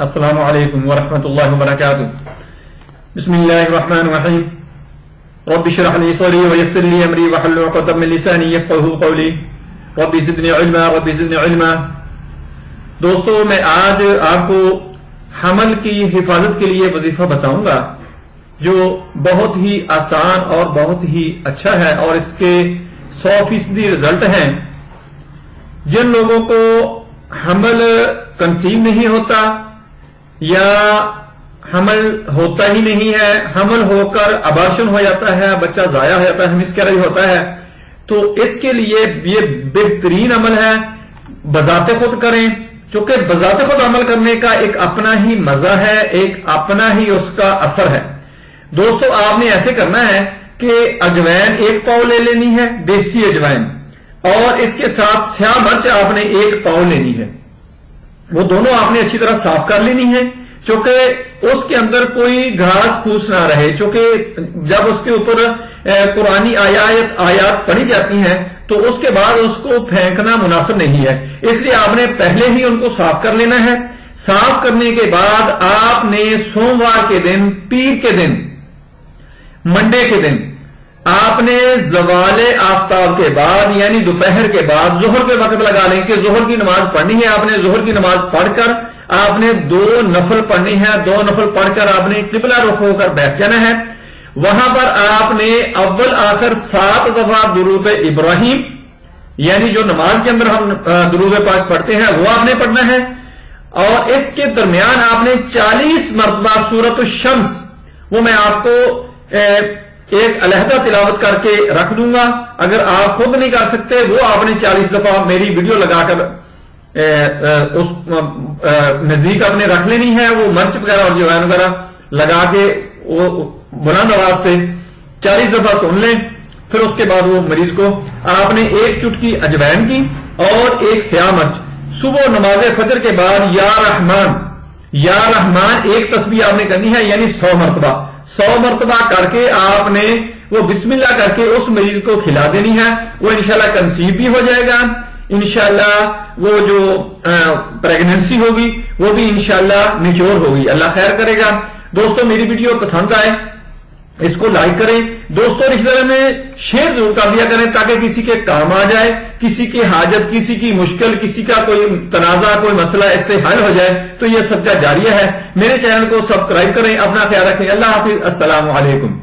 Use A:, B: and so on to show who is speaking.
A: السلام علیکم ورحمۃ اللہ وبرکاتہ. بسم اللہ الرحمن الرحیم. رب اشرح لي صدري ويسر لي امري واحلل عقدة من لساني يفقهوا قولي. رب زدني علما رب زدنی علما. دوستو میں آج آپ کو حمل کی حفاظت کے لیے وظیفہ بتاؤں گا جو بہت ہی آسان اور بہت ہی اچھا ہے اور اس کے 100% رزلٹ ہیں. جن لوگوں کو حمل کنسیو نہیں ہوتا یا حمل ہوتا ہی نہیں ہے، حمل ہو کر ابارشن ہو جاتا ہے، بچہ ضائع ہو جاتا ہے، مسکیریج ہوتا ہے، تو اس کے لیے یہ بہترین عمل ہے. بذات خود کریں، چونکہ بذات خود عمل کرنے کا ایک اپنا ہی مزہ ہے، ایک اپنا ہی اس کا اثر ہے. دوستو آپ نے ایسے کرنا ہے کہ اجوائن 1 پاؤ لے لینی ہے، دیسی اجوائن، اور اس کے ساتھ سیاہ مرچ آپ نے 1 پاؤ لینی ہے. وہ دونوں آپ نے اچھی طرح صاف کر لینی ہے، چونکہ اس کے اندر کوئی گھاس پھوس نہ رہے. چونکہ جب اس کے اوپر قرآنی آیات پڑھی جاتی ہیں تو اس کے بعد اس کو پھینکنا مناسب نہیں ہے، اس لیے آپ نے پہلے ہی ان کو صاف کر لینا ہے. صاف کرنے کے بعد آپ نے سوموار کے دن، پیر کے دن، منڈے کے دن آپ نے زوال آفتاب کے بعد یعنی دوپہر کے بعد ظہر کے وقت لگا لیں کہ ظہر کی نماز پڑھنی ہے. آپ نے ظہر کی نماز پڑھ کر آپ نے 2 نفل پڑھنی ہے. 2 نفل پڑھ کر آپ نے قبلہ رخ ہو کر بیٹھ جانا ہے. وہاں پر آپ نے اول آخر 7 دفعہ درود ابراہیم یعنی جو نماز کے اندر ہم درود پاک پڑھتے ہیں وہ آپ نے پڑھنا ہے. اور اس کے درمیان آپ نے 40 مرتبہ سورۃ الشمس، وہ میں آپ کو ایک علیحدہ تلاوت کر کے رکھ دوں گا. اگر آپ خود نہیں کر سکتے وہ آپ نے 40 دفعہ میری ویڈیو لگا کر اس نزدیک آپ نے رکھ لینی ہے. وہ مرچ وغیرہ اور جوائن وغیرہ لگا کے وہ بلند آواز سے 40 دفعہ سن لیں. پھر اس کے بعد وہ مریض کو آپ نے 1 چٹکی اجوائن کی اور 1 سیاہ مرچ. صبح نماز فجر کے بعد یا رحمان 1 تسبیح آپ نے کرنی ہے، یعنی 100 مرتبہ کر کے آپ نے وہ بسم اللہ کر کے اس مریض کو کھلا دینی ہے. وہ انشاءاللہ کنسیو بھی ہو جائے گا. انشاءاللہ وہ جو پریگننسی ہوگی وہ بھی انشاءاللہ میچور ہوگی. اللہ خیر کرے گا. دوستو میری ویڈیو پسند آئے اس کو لائک کریں، دوستوں رشتہ داروں میں شیئر ضرور کر دیا کریں تاکہ کسی کے کام آ جائے، کسی کی حاجت، کسی کی مشکل، کسی کا کوئی تنازع، کوئی مسئلہ اس سے حل ہو جائے تو یہ صدقہ جاریہ ہے. میرے چینل کو سبسکرائب کریں. اپنا خیال رکھیں. اللہ حافظ. السلام علیکم.